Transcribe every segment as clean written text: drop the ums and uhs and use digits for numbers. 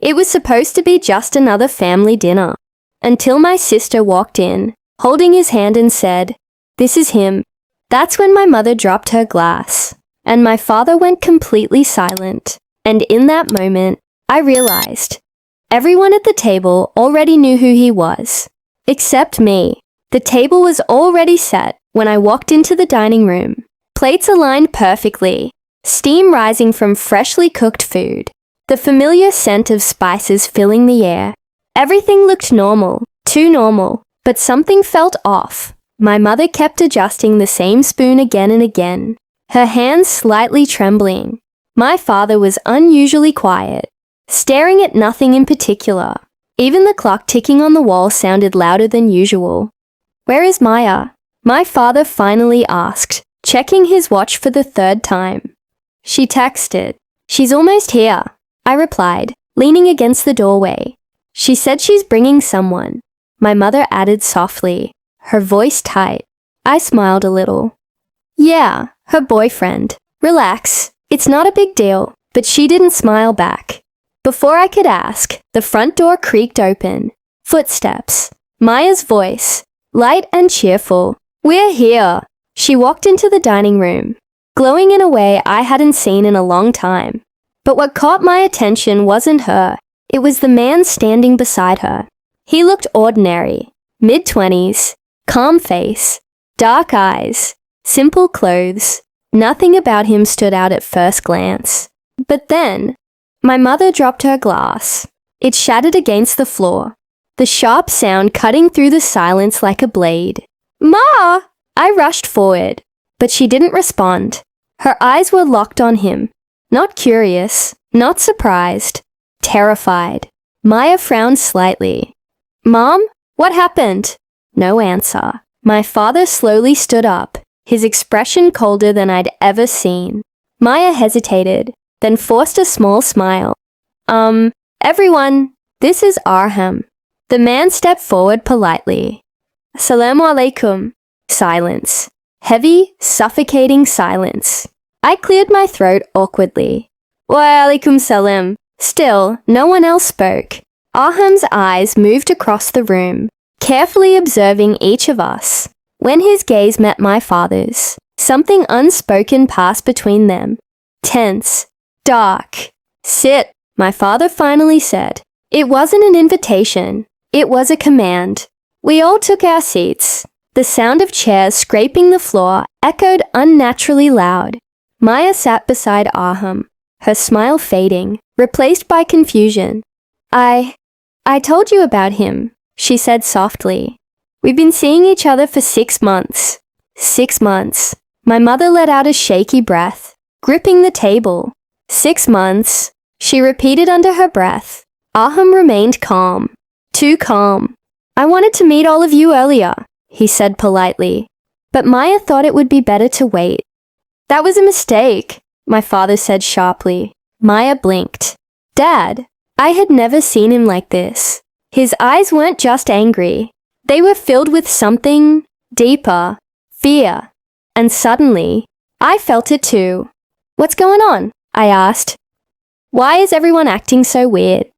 It was supposed to be just another family dinner. Until my sister walked in, holding his hand and said, "This is him." That's when my mother dropped her glass, and my father went completely silent. And in that moment, I realized everyone at the table already knew who he was, except me. The table was already set when I walked into the dining room. Plates aligned perfectly, steam rising from freshly cooked food, the familiar scent of spices filling the air. Everything looked normal, too normal, but something felt off. My mother kept adjusting the same spoon again and again, her hands slightly trembling. My father was unusually quiet, staring at nothing in particular. Even the clock ticking on the wall sounded louder than usual. "Where is Maya?" my father finally asked, checking his watch for the third time. "She texted. She's almost here," I replied, leaning against the doorway. "She said she's bringing someone," my mother added softly, her voice tight. I smiled a little. "Yeah, her boyfriend. Relax, it's not a big deal," but she didn't smile back. Before I could ask, the front door creaked open. Footsteps. Maya's voice, light and cheerful. "We're here." She walked into the dining room, glowing in a way I hadn't seen in a long time. But what caught my attention wasn't her. It was the man standing beside her. He looked ordinary, mid-20s, calm face, dark eyes, simple clothes. Nothing about him stood out at first glance. But then, my mother dropped her glass. It shattered against the floor, the sharp sound cutting through the silence like a blade. "Ma!" I rushed forward, but she didn't respond. Her eyes were locked on him. Not curious, not surprised, terrified. Maya frowned slightly. "Mom, what happened?" No answer. My father slowly stood up, his expression colder than I'd ever seen. Maya hesitated, then forced a small smile. Everyone, this is Arham." The man stepped forward politely. "Assalamu alaikum." Silence. Heavy, suffocating silence. I cleared my throat awkwardly. "Wa alaikum salam." Still, no one else spoke. Arham's eyes moved across the room, carefully observing each of us. When his gaze met my father's, something unspoken passed between them. Tense. Dark. "Sit," my father finally said. It wasn't an invitation. It was a command. We all took our seats. The sound of chairs scraping the floor echoed unnaturally loud. Maya sat beside Arham, her smile fading, replaced by confusion. I told you about him," she said softly. "We've been seeing each other for 6 months. 6 months. My mother let out a shaky breath, gripping the table. 6 months, she repeated under her breath. Arham remained calm. Too calm. "I wanted to meet all of you earlier," he said politely, but Maya thought it would be better to wait. "That was a mistake," my father said sharply. Maya blinked. "Dad." I had never seen him like this. His eyes weren't just angry. They were filled with something deeper, fear. And suddenly, I felt it too. "What's going on?" I asked. "Why is everyone acting so weird?"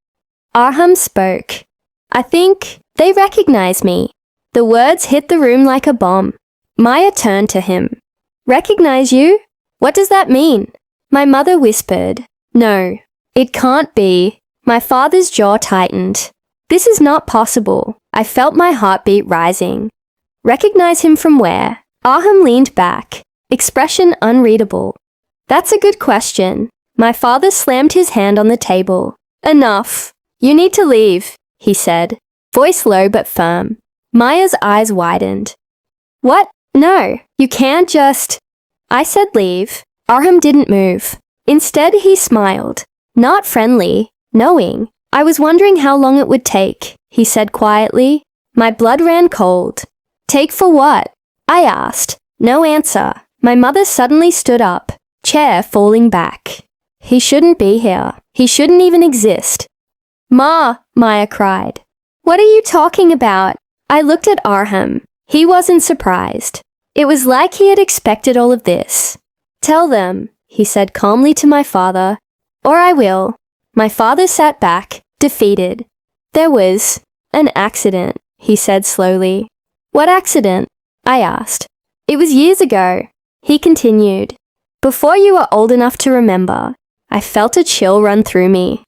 Arham spoke. "I think they recognize me." The words hit the room like a bomb. Maya turned to him. "Recognize you? What does that mean?" My mother whispered. "No, it can't be." My father's jaw tightened. "This is not possible." I felt my heartbeat rising. "Recognize him from where?" Arham leaned back, expression unreadable. "That's a good question." My father slammed his hand on the table. "Enough. You need to leave," he said, voice low but firm. Maya's eyes widened. "What? No, you can't just..." I said leave. Arham didn't move. Instead, he smiled. Not friendly, knowing. "I was wondering how long it would take," he said quietly. My blood ran cold. "Take for what?" I asked. No answer. My mother suddenly stood up, chair falling back. "He shouldn't be here. He shouldn't even exist." "Ma," Maya cried. "What are you talking about?" I looked at Arham. He wasn't surprised. It was like he had expected all of this. "Tell them," he said calmly to my father, "or I will." My father sat back, defeated. There was an accident, he said slowly. What accident? I asked. It was years ago, he continued. Before you were old enough to remember. I felt a chill run through me.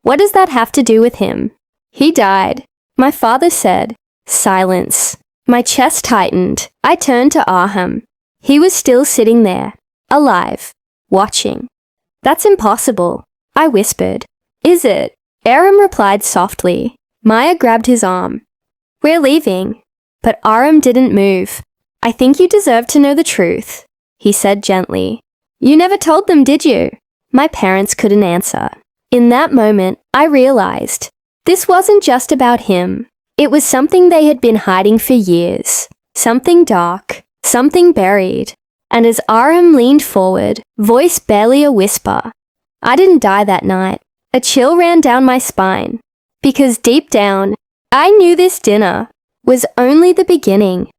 What does that have to do with him? He died, my father said. Silence. My chest tightened. I turned to Arham. He was still sitting there, alive, watching. That's impossible, I whispered. Is it? Aram replied softly. Maya grabbed his arm. We're leaving. But Aram didn't move. I think you deserve to know the truth, he said gently. You never told them, did you? My parents couldn't answer. In that moment, I realized this wasn't just about him. It was something they had been hiding for years. Something dark, something buried. And as Aram leaned forward, voice barely a whisper, I didn't die that night. A chill ran down my spine. Because deep down, I knew this dinner was only the beginning.